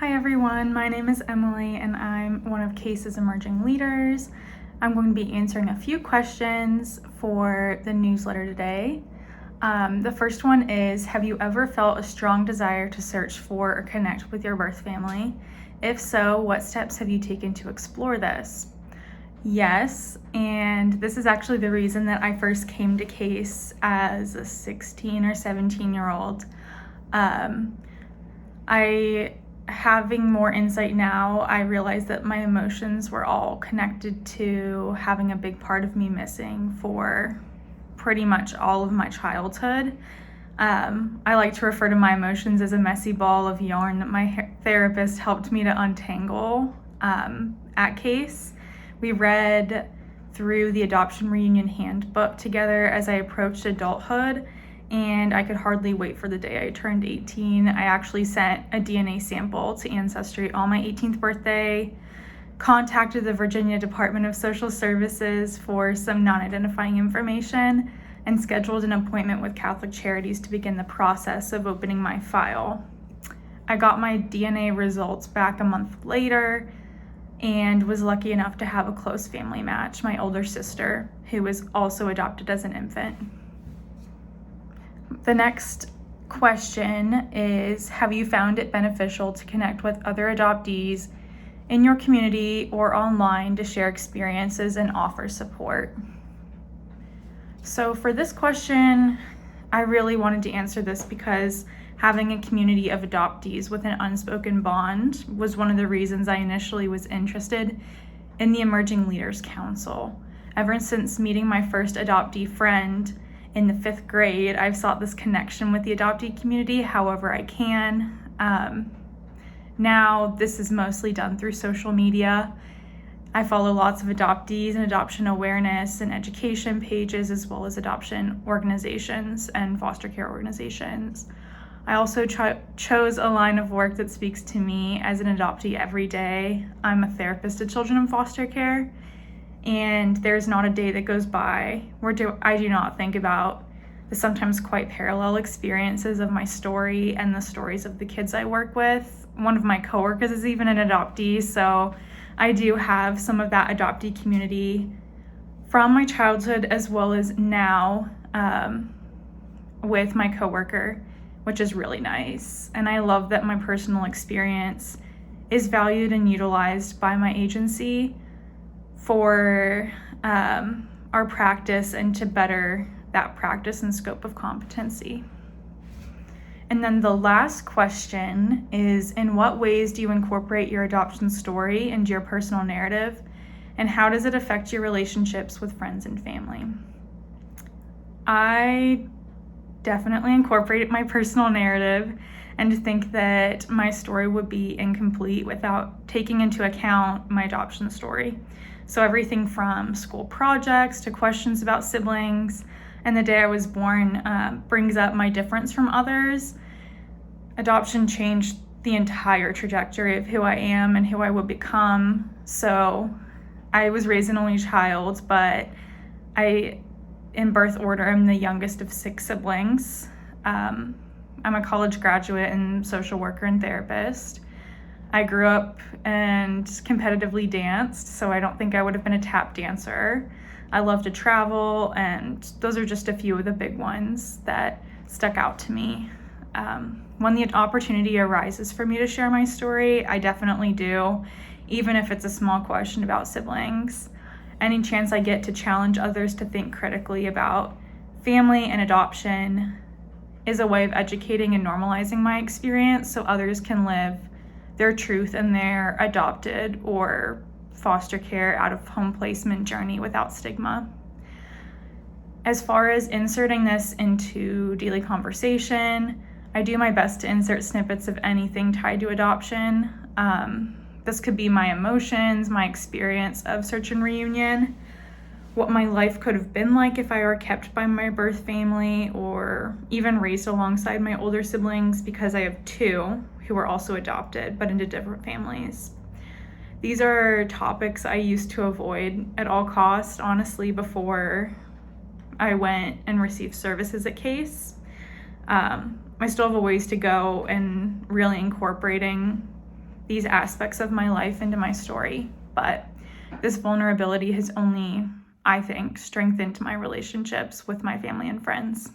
Hi everyone, my name is Emily and I'm one of C.A.S.E's emerging leaders. I'm going to be answering a few questions for the newsletter today. The first one is, have you ever felt a strong desire to search for or connect with your birth family? If so, what steps have you taken to explore this? Yes, and this is actually the reason that I first came to C.A.S.E as a 16 or 17-year-old. Having more insight now, I realize that my emotions were all connected to having a big part of me missing for pretty much all of my childhood. I like to refer to my emotions as a messy ball of yarn that my therapist helped me to untangle at C.A.S.E. We read through the Adoption Reunion Handbook together as I approached adulthood, and I could hardly wait for the day I turned 18. I actually sent a DNA sample to Ancestry on my 18th birthday, contacted the Virginia Department of Social Services for some non-identifying information, and scheduled an appointment with Catholic Charities to begin the process of opening my file. I got my DNA results back a month later and was lucky enough to have a close family match, my older sister, who was also adopted as an infant. The next question is, have you found it beneficial to connect with other adoptees in your community or online to share experiences and offer support? So for this question, I really wanted to answer this because having a community of adoptees with an unspoken bond was one of the reasons I initially was interested in the Emerging Leaders Council. Ever since meeting my first adoptee friend in the 5th grade, I've sought this connection with the adoptee community however I can. Now this is mostly done through social media. I follow lots of adoptees and adoption awareness and education pages, as well as adoption organizations and foster care organizations. I also chose a line of work that speaks to me as an adoptee every day. I'm a therapist to children in foster care, and there's not a day that goes by where I do not think about the sometimes quite parallel experiences of my story and the stories of the kids I work with. One of my coworkers is even an adoptee, so I do have some of that adoptee community from my childhood as well as now with my coworker, which is really nice. And I love that my personal experience is valued and utilized by my agency for our practice and to better that practice and scope of competency. And then the last question is, in what ways do you incorporate your adoption story into your personal narrative, and how does it affect your relationships with friends and family? I definitely incorporated my personal narrative and think that my story would be incomplete without taking into account my adoption story. So everything from school projects to questions about siblings and the day I was born brings up my difference from others. Adoption changed the entire trajectory of who I am and who I would become. So I was raised an only child, but in birth order, I'm the youngest of 6 siblings. I'm a college graduate and social worker and therapist. I grew up and competitively danced, so I don't think I would have been a tap dancer. I love to travel, and those are just a few of the big ones that stuck out to me. When the opportunity arises for me to share my story, I definitely do, even if it's a small question about siblings. Any chance I get to challenge others to think critically about family and adoption is a way of educating and normalizing my experience so others can live their truth in their adopted or foster care out-of-home placement journey without stigma. As far as inserting this into daily conversation, I do my best to insert snippets of anything tied to adoption. This could be my emotions, my experience of search and reunion, what my life could have been like if I were kept by my birth family or even raised alongside my older siblings, because I have 2 who were also adopted but into different families. These are topics I used to avoid at all costs, honestly, before I went and received services at C.A.S.E. I still have a ways to go in really incorporating these aspects of my life into my story. But this vulnerability has only, I think, strengthened my relationships with my family and friends.